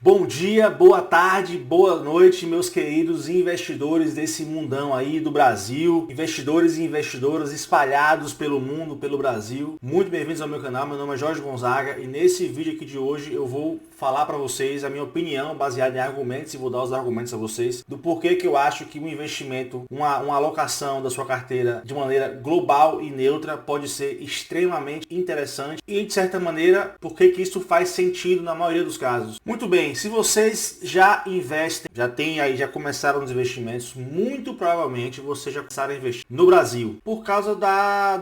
Bom dia, boa tarde, boa noite, meus queridos investidores desse mundão aí do Brasil, investidores e investidoras espalhados pelo mundo, pelo Brasil. Muito bem-vindos ao meu canal, meu nome é Jorge Gonzaga e nesse vídeo aqui de hoje eu vou falar para vocês a minha opinião baseada em argumentos e vou dar os argumentos a vocês do porquê que eu acho que um investimento, uma alocação da sua carteira de maneira global e neutra pode ser extremamente interessante e de certa maneira, porquê que isso faz sentido na maioria dos casos. Muito bem, se vocês já investem, já começaram os investimentos, muito provavelmente vocês já começaram a investir no Brasil, por causa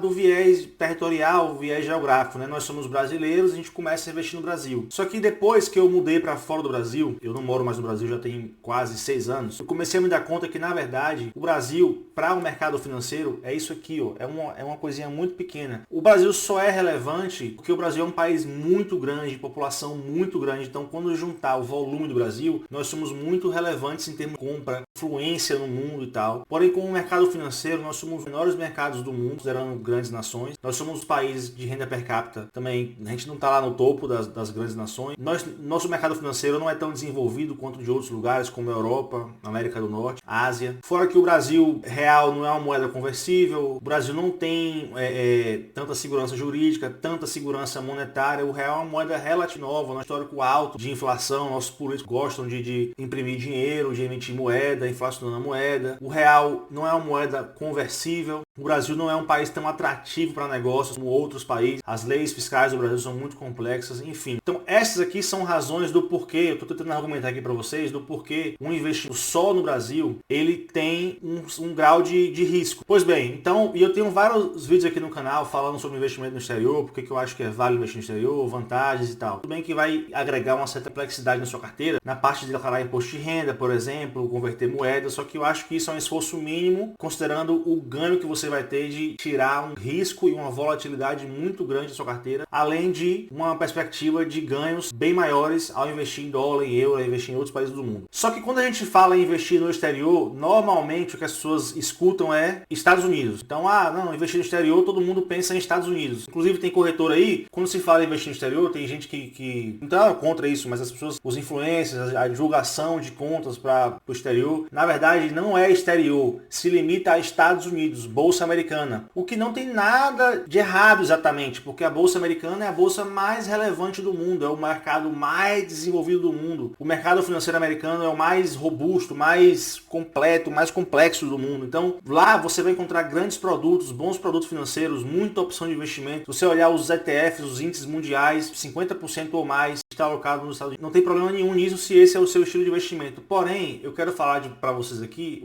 do viés territorial, o viés geográfico, né? Nós somos brasileiros, a gente começa a investir no Brasil. Só que depois que eu mudei para fora do Brasil, eu não moro mais no Brasil, já tem quase 6 anos, eu comecei a me dar conta que, na verdade, o Brasil, para o mercado financeiro, é isso aqui, ó, é uma coisinha muito pequena. O Brasil só é relevante porque o Brasil é um país muito grande, população muito grande, então quando juntar o volume do Brasil, nós somos muito relevantes em termos de compra, influência no mundo e tal. Porém, como mercado financeiro, nós somos os menores mercados do mundo, considerando grandes nações. Nós somos os países de renda per capita também, a gente não está lá no topo das grandes nações. Nosso mercado financeiro não é tão desenvolvido quanto de outros lugares, como a Europa, América do Norte, Ásia. Fora que o Brasil real não é uma moeda conversível, o Brasil não tem tanta segurança jurídica, tanta segurança monetária. O real é uma moeda relativamente nova, um histórico alto de inflação. Nossos políticos gostam de imprimir dinheiro, de emitir moeda, inflacionando a moeda. O real não é uma moeda conversível. O Brasil não é um país tão atrativo para negócios como outros países. As leis fiscais do Brasil são muito complexas, enfim. Então essas aqui são razões do porquê, eu estou tentando argumentar aqui para vocês, do porquê um investimento só no Brasil, ele tem um grau de risco. Pois bem, então, e eu tenho vários vídeos aqui no canal falando sobre investimento no exterior, porque que eu acho que é válido investir no exterior, vantagens e tal. Tudo bem que vai agregar uma certa complexidade na sua carteira, na parte de declarar imposto de renda, por exemplo, converter moeda, só que eu acho que isso é um esforço mínimo, considerando o ganho que você vai ter de tirar um risco e uma volatilidade muito grande da sua carteira, além de uma perspectiva de ganhos bem maiores ao investir em dólar, em euro, ao investir em outros países do mundo. Só que quando a gente fala em investir no exterior, normalmente o que as pessoas escutam é Estados Unidos. Então, não, investir no exterior, todo mundo pensa em Estados Unidos. Inclusive tem corretor aí, quando se fala em investir no exterior, tem gente que não está contra isso, mas as pessoas, os influencers, a divulgação de contas para o exterior, na verdade não é exterior, se limita a Estados Unidos, Bolsa Americana. O que não tem nada de errado exatamente, porque a Bolsa Americana é a bolsa mais relevante do mundo, é o mercado mais desenvolvido do mundo. O mercado financeiro americano é o mais robusto, mais completo, mais complexo do mundo. Então lá você vai encontrar grandes produtos, bons produtos financeiros, muita opção de investimento. Se você olhar os ETFs, os índices mundiais, 50% ou mais está alocado nos Estados Unidos. Não tem problema nenhum nisso se esse é o seu estilo de investimento. Porém, eu quero falar para vocês aqui,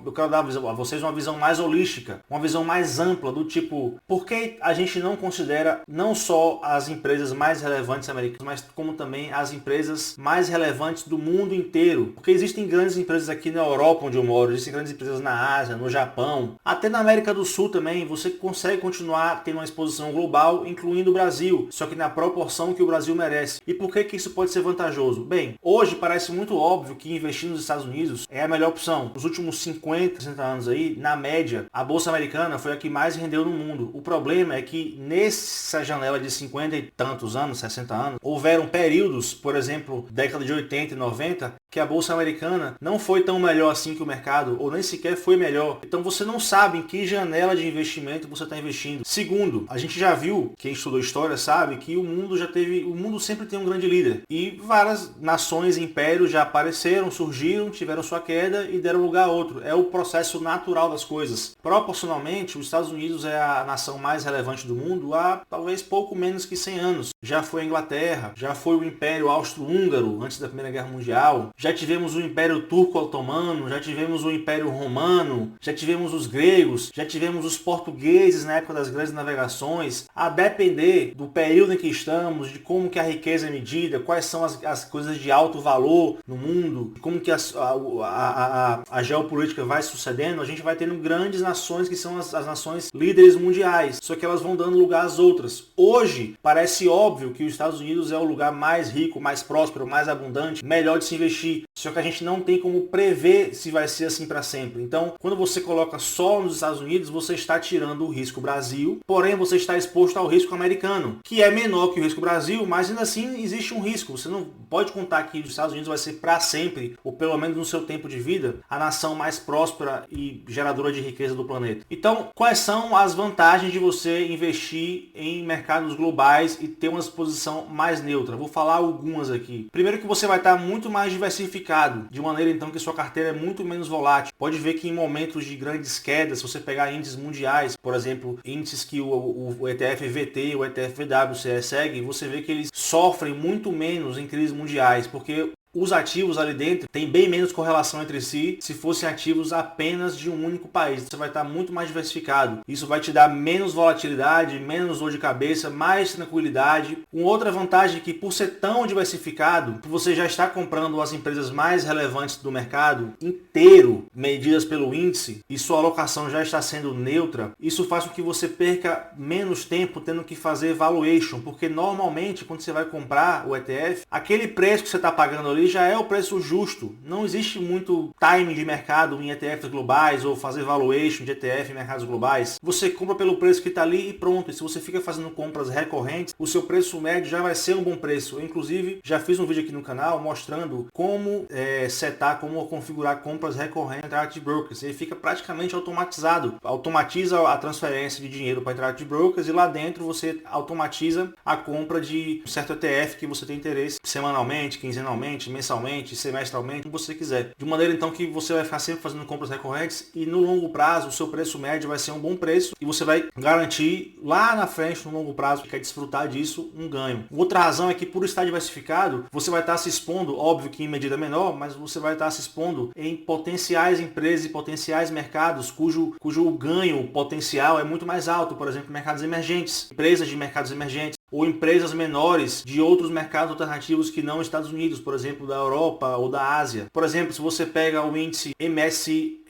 eu quero dar a vocês uma visão mais holística, uma visão mais ampla do tipo, por que a gente não considera não só as empresas mais relevantes americanas, mas como também as empresas mais relevantes do mundo inteiro? Porque existem grandes empresas aqui na Europa, onde eu moro, existem grandes empresas na Ásia, no Japão, até na América do Sul também. Você consegue continuar tendo uma exposição global, incluindo o Brasil, só que na proporção que o Brasil merece. E por que isso pode ser vantajoso? Bem, hoje parece muito óbvio que investir nos Estados Unidos é a melhor opção. Nos últimos 50, 60 anos aí, na média, a Bolsa Americana foi a que mais rendeu no mundo. O problema é que nessa janela de 50 e tantos anos, 60 anos, houveram períodos, por exemplo, década de 80 e 90, que a Bolsa Americana não foi tão melhor assim que o mercado, ou nem sequer foi melhor. Então você não sabe em que janela de investimento você está investindo. Segundo, a gente já viu, quem estudou história sabe, que o mundo sempre tem um grande líder. E várias nações e impérios já apareceram, surgiram, tiveram sua queda e deram lugar a outro. É o processo natural das coisas. Proporcionalmente, os Estados Unidos é a nação mais relevante do mundo há talvez pouco menos que 100 anos. Já foi a Inglaterra, já foi o Império Austro-Húngaro antes da Primeira Guerra Mundial, já tivemos o Império Turco-Otomano, já tivemos o Império Romano, já tivemos os gregos, já tivemos os portugueses na época das grandes navegações. A depender do período em que estamos, de como que a riqueza é medida, quais são as coisas de alto valor no mundo, como que a geopolítica vai sucedendo, a gente vai tendo grandes nações nações que são as nações líderes mundiais, só que elas vão dando lugar às outras. Hoje, parece óbvio que os Estados Unidos é o lugar mais rico, mais próspero, mais abundante, melhor de se investir, só que a gente não tem como prever se vai ser assim para sempre. Então, quando você coloca só nos Estados Unidos, você está tirando o risco Brasil, porém você está exposto ao risco americano, que é menor que o risco Brasil, mas ainda assim existe um risco. Você não pode contar que os Estados Unidos vai ser para sempre, ou pelo menos no seu tempo de vida, a nação mais próspera e geradora de riqueza do planeta. Então, quais são as vantagens de você investir em mercados globais e ter uma exposição mais neutra? Vou falar algumas aqui. Primeiro que você vai estar muito mais diversificado, de maneira então que sua carteira é muito menos volátil. Pode ver que em momentos de grandes quedas, se você pegar índices mundiais, por exemplo, índices que o ETF VT, o ETF VWCE segue, você vê que eles sofrem muito menos em crises mundiais, porque os ativos ali dentro têm bem menos correlação entre si se fossem ativos apenas de um único país. Você vai estar muito mais diversificado. Isso vai te dar menos volatilidade, menos dor de cabeça, mais tranquilidade. Uma outra vantagem é que por ser tão diversificado, você já está comprando as empresas mais relevantes do mercado inteiro, medidas pelo índice, e sua alocação já está sendo neutra. Isso faz com que você perca menos tempo tendo que fazer valuation, porque normalmente quando você vai comprar o ETF, aquele preço que você está pagando ali já é o preço justo. Não existe muito timing de mercado em ETFs globais ou fazer valuation de ETF em mercados globais. Você compra pelo preço que está ali e pronto. E se você fica fazendo compras recorrentes, o seu preço médio já vai ser um bom preço. Eu, inclusive, já fiz um vídeo aqui no canal mostrando como setar, como configurar compras recorrentes na Interactive Brokers. Ele fica praticamente automatizado. Automatiza a transferência de dinheiro para a Interactive Brokers e lá dentro você automatiza a compra de um certo ETF que você tem interesse semanalmente, quinzenalmente, mensalmente, semestralmente, como você quiser. De maneira então que você vai ficar sempre fazendo compras recorrentes e no longo prazo o seu preço médio vai ser um bom preço e você vai garantir lá na frente, no longo prazo, que quer desfrutar disso, um ganho. Outra razão é que por estar diversificado, você vai estar se expondo, óbvio que em medida menor, mas você vai estar se expondo em potenciais empresas e potenciais mercados cujo ganho potencial é muito mais alto, por exemplo, mercados emergentes, empresas de mercados emergentes, ou empresas menores de outros mercados alternativos que não Estados Unidos, por exemplo, da Europa ou da Ásia. Por exemplo, se você pega o índice MSCI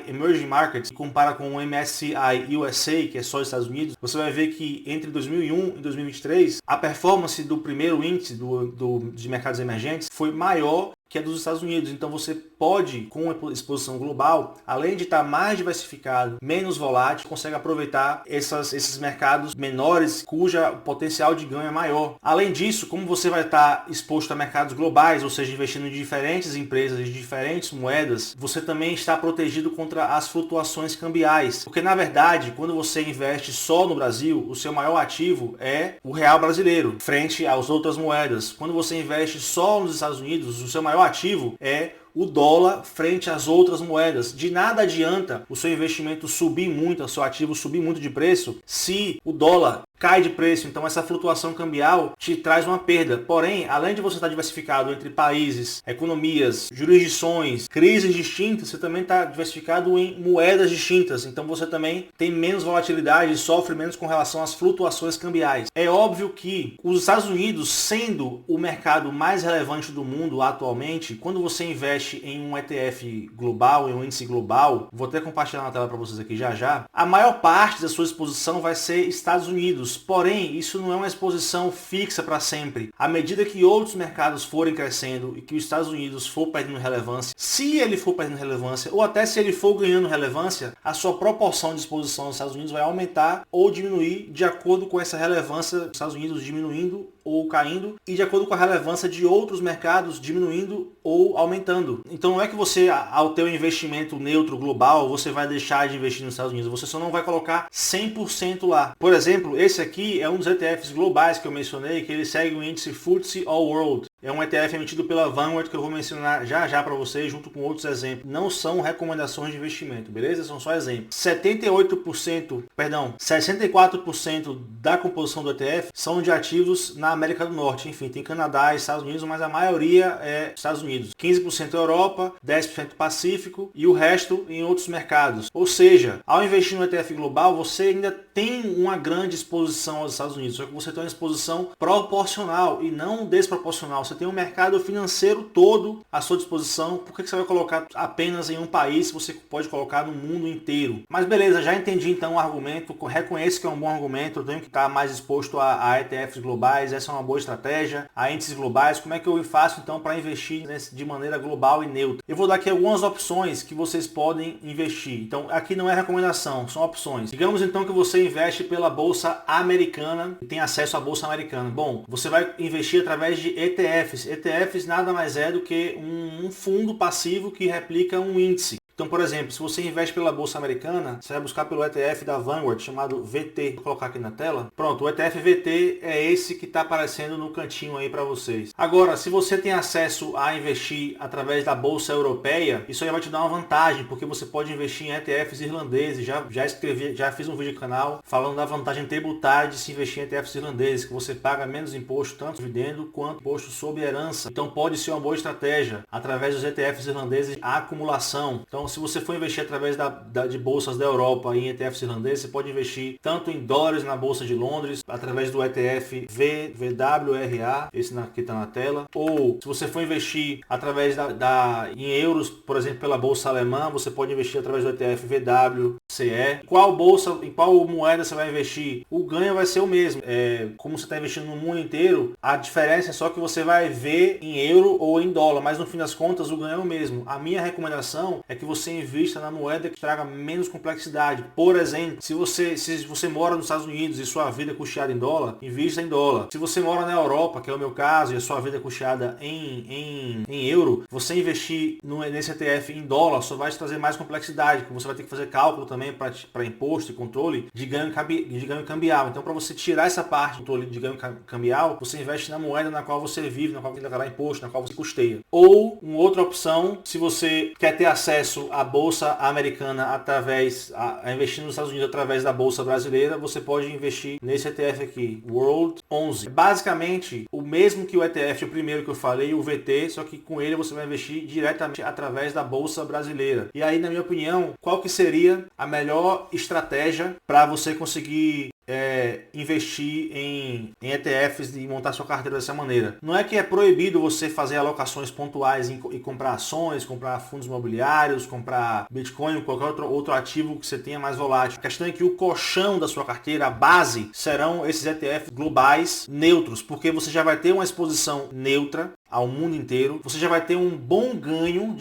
Emerging Markets e compara com o MSCI USA, que é só Estados Unidos, você vai ver que entre 2001 e 2023, a performance do primeiro índice de mercados emergentes foi maior que é dos Estados Unidos. Então você pode, com a exposição global, além de estar mais diversificado, menos volátil, consegue aproveitar esses mercados menores cuja potencial de ganho é maior. Além disso, como você vai estar exposto a mercados globais, ou seja, investindo em diferentes empresas de diferentes moedas, você também está protegido contra as flutuações cambiais. Porque na verdade, quando você investe só no Brasil, o seu maior ativo é o real brasileiro, frente às outras moedas. Quando você investe só nos Estados Unidos, o seu maior ativo é o dólar frente às outras moedas. De nada adianta o seu investimento subir muito, o seu ativo subir muito de preço, se o dólar cai de preço. Então essa flutuação cambial te traz uma perda. Porém, além de você estar diversificado entre países, economias, jurisdições, crises distintas, você também está diversificado em moedas distintas. Então você também tem menos volatilidade e sofre menos com relação às flutuações cambiais. É óbvio que os Estados Unidos, sendo o mercado mais relevante do mundo atualmente, quando você investe em um ETF global, em um índice global, vou até compartilhar na tela para vocês aqui já, a maior parte da sua exposição vai ser Estados Unidos. Porém, isso não é uma exposição fixa para sempre. À medida que outros mercados forem crescendo e que os Estados Unidos for perdendo relevância, se ele for perdendo relevância ou até se ele for ganhando relevância, a sua proporção de exposição aos Estados Unidos vai aumentar ou diminuir de acordo com essa relevância dos Estados Unidos diminuindo ou caindo e de acordo com a relevância de outros mercados diminuindo ou aumentando. Então não é que você, ao ter um investimento neutro global, você vai deixar de investir nos Estados Unidos, você só não vai colocar 100% lá. Por exemplo, esse aqui é um dos ETFs globais que eu mencionei, que ele segue o índice FTSE All World. É um ETF emitido pela Vanguard que eu vou mencionar já para vocês, junto com outros exemplos. Não são recomendações de investimento, beleza? São só exemplos. 64% da composição do ETF são de ativos na América do Norte. Enfim, tem Canadá e Estados Unidos, mas a maioria é Estados Unidos. 15% Europa, 10% Pacífico e o resto em outros mercados. Ou seja, ao investir no ETF global, você ainda tem uma grande exposição aos Estados Unidos, só que você tem uma exposição proporcional e não desproporcional. Você tem um mercado financeiro todo à sua disposição. Por que você vai colocar apenas em um país se você pode colocar no mundo inteiro? Mas beleza, já entendi então o argumento, reconheço que é um bom argumento, eu tenho que estar mais exposto a ETFs globais, essa é uma boa estratégia, a índices globais. Como é que eu faço então para investir de maneira global e neutra? Eu vou dar aqui algumas opções que vocês podem investir. Então aqui não é recomendação, são opções. Digamos então que você investe pela bolsa americana e tem acesso à bolsa americana. Bom, você vai investir através de ETFs. ETFs nada mais é do que um fundo passivo que replica um índice. Então, por exemplo, se você investe pela Bolsa Americana, você vai buscar pelo ETF da Vanguard, chamado VT. Vou colocar aqui na tela. Pronto, o ETF VT é esse que está aparecendo no cantinho aí para vocês. Agora, se você tem acesso a investir através da Bolsa Europeia, isso aí vai te dar uma vantagem, porque você pode investir em ETFs irlandeses. Já fiz um vídeo no canal falando da vantagem tributária de se investir em ETFs irlandeses, que você paga menos imposto, tanto dividendo quanto imposto sobre herança. Então, pode ser uma boa estratégia, através dos ETFs irlandeses, a acumulação. Então, se você for investir através de bolsas da Europa em ETFs irlandeses, você pode investir tanto em dólares na Bolsa de Londres, através do ETF VWRA, esse que está na tela, ou se você for investir através em euros, por exemplo, pela Bolsa Alemã, você pode investir através do ETF VWCE. Em qual moeda você vai investir? O ganho vai ser o mesmo. Como você está investindo no mundo inteiro, a diferença é só que você vai ver em euro ou em dólar, mas no fim das contas o ganho é o mesmo. A minha recomendação é que você invista na moeda que traga menos complexidade. Por exemplo, se você mora nos Estados Unidos e sua vida é custeada em dólar, invista em dólar. Se você mora na Europa, que é o meu caso, e a sua vida é custeada em euro, você investir nesse ETF em dólar só vai te trazer mais complexidade, porque você vai ter que fazer cálculo também para imposto e controle de ganho cambial. Então, para você tirar essa parte do controle de ganho cambial, você investe na moeda na qual você vive, na qual você declarar imposto, na qual você custeia. Ou, uma outra opção, se você quer ter acesso à bolsa americana a investir nos Estados Unidos através da bolsa brasileira, você pode investir nesse ETF aqui, World 11. É basicamente o mesmo que o ETF, o primeiro que eu falei, o VT, só que com ele você vai investir diretamente através da bolsa brasileira. E aí, na minha opinião, qual que seria a melhor estratégia para você conseguir investir em ETFs e montar sua carteira dessa maneira? Não é que é proibido você fazer alocações pontuais e comprar ações, comprar fundos imobiliários, comprar Bitcoin ou qualquer outro ativo que você tenha mais volátil. A questão é que o colchão da sua carteira, a base, serão esses ETFs globais neutros, porque você já vai ter uma exposição neutra ao mundo inteiro, você já vai ter um bom ganho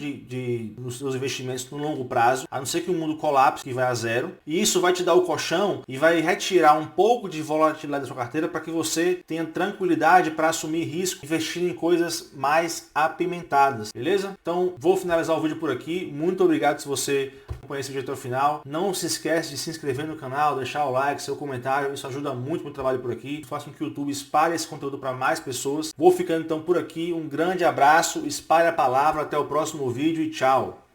nos seus investimentos no longo prazo, a não ser que o mundo colapse, que vai a zero, e isso vai te dar o colchão e vai retirar um pouco de volatilidade da sua carteira para que você tenha tranquilidade para assumir risco, investindo em coisas mais apimentadas, beleza? Então, vou finalizar o vídeo por aqui. Muito obrigado se você acompanhou esse vídeo até o final. Não se esquece de se inscrever no canal, deixar o like, seu comentário, isso ajuda muito no trabalho por aqui, faz com que o YouTube espalhe esse conteúdo para mais pessoas. Vou ficando então por aqui, um grande abraço, espalhe a palavra, até o próximo vídeo e tchau!